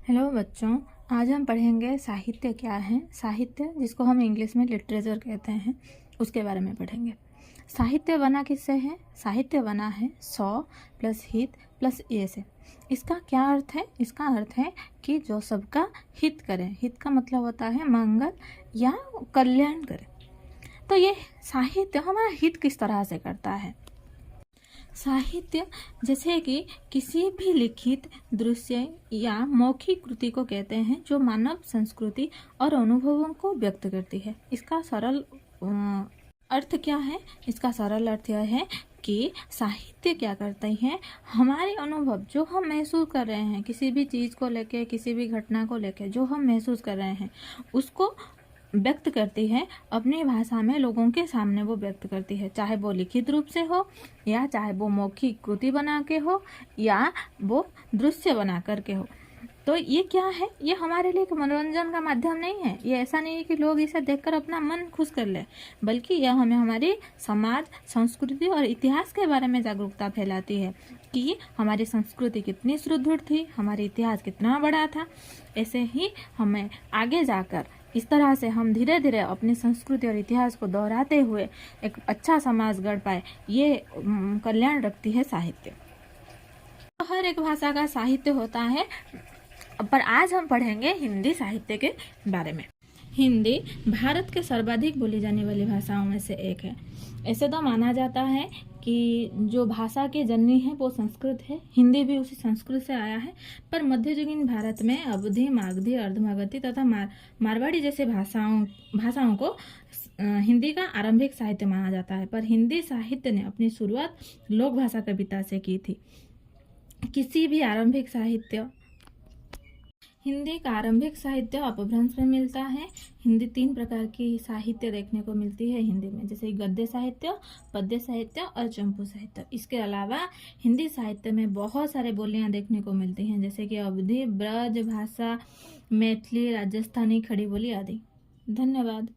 Hello बच्चों, आज हम पढ़ेंगे साहित्य क्या है। साहित्य, जिसको हम इंग्लिश में लिटरेचर कहते हैं, उसके बारे में पढ़ेंगे। साहित्य बना किससे है? साहित्य बना है सौ प्लस हित प्लस ए से। इसका क्या अर्थ है? इसका अर्थ है कि जो सबका हित करे। हित का मतलब होता है मंगल या कल्याण करे। तो ये साहित्य हमारा हित किस तरह से करता है? साहित्य जैसे कि किसी भी लिखित, दृश्य या मौखिक कृति को कहते हैं जो मानव संस्कृति और अनुभवों को व्यक्त करती है। इसका सरल अर्थ क्या है? इसका सरल अर्थ यह है कि साहित्य क्या करते हैं, हमारे अनुभव जो हम महसूस कर रहे हैं किसी भी चीज़ को लेके, किसी भी घटना को लेके जो हम महसूस कर रहे हैं उसको व्यक्त करती है अपनी भाषा में, लोगों के सामने वो व्यक्त करती है, चाहे वो लिखित रूप से हो या चाहे वो मौखिक कृति बना के हो या वो दृश्य बना करके हो। तो ये क्या है? ये हमारे लिए एक मनोरंजन का माध्यम नहीं है। ये ऐसा नहीं है कि लोग इसे देखकर अपना मन खुश कर ले, बल्कि यह हमें हमारी समाज, संस्कृति और इतिहास के बारे में जागरूकता फैलाती है कि हमारी संस्कृति कितनी सुदृढ़ थी, हमारा इतिहास कितना बड़ा था। ऐसे ही हमें आगे जाकर इस तरह से हम धीरे धीरे अपनी संस्कृति और इतिहास को दोहराते हुए एक अच्छा समाज गढ़ पाए, ये कल्याण रखती है साहित्य। हर एक भाषा का साहित्य होता है, पर आज हम पढ़ेंगे हिंदी साहित्य के बारे में। हिंदी भारत के सर्वाधिक बोली जाने वाली भाषाओं में से एक है। ऐसे तो माना जाता है कि जो भाषा की जननी है वो संस्कृत है, हिंदी भी उसी संस्कृत से आया है। पर मध्ययुगीन भारत में अवधी, मागधी, अर्धमागधी तथा मारवाड़ी जैसे भाषाओं को हिंदी का आरंभिक साहित्य माना जाता है। पर हिंदी साहित्य ने अपनी शुरुआत लोक भाषा कविता से की थी। किसी भी आरंभिक साहित्य, हिंदी का आरंभिक साहित्य अपभ्रंश में मिलता है। हिंदी 3 प्रकार की साहित्य देखने को मिलती है हिंदी में, जैसे गद्य साहित्य, पद्य साहित्य और चंपू साहित्य। इसके अलावा हिंदी साहित्य में बहुत सारे बोलियां देखने को मिलती हैं, जैसे कि अवधी, ब्रज भाषा, मैथिली, राजस्थानी, खड़ी बोली आदि। धन्यवाद।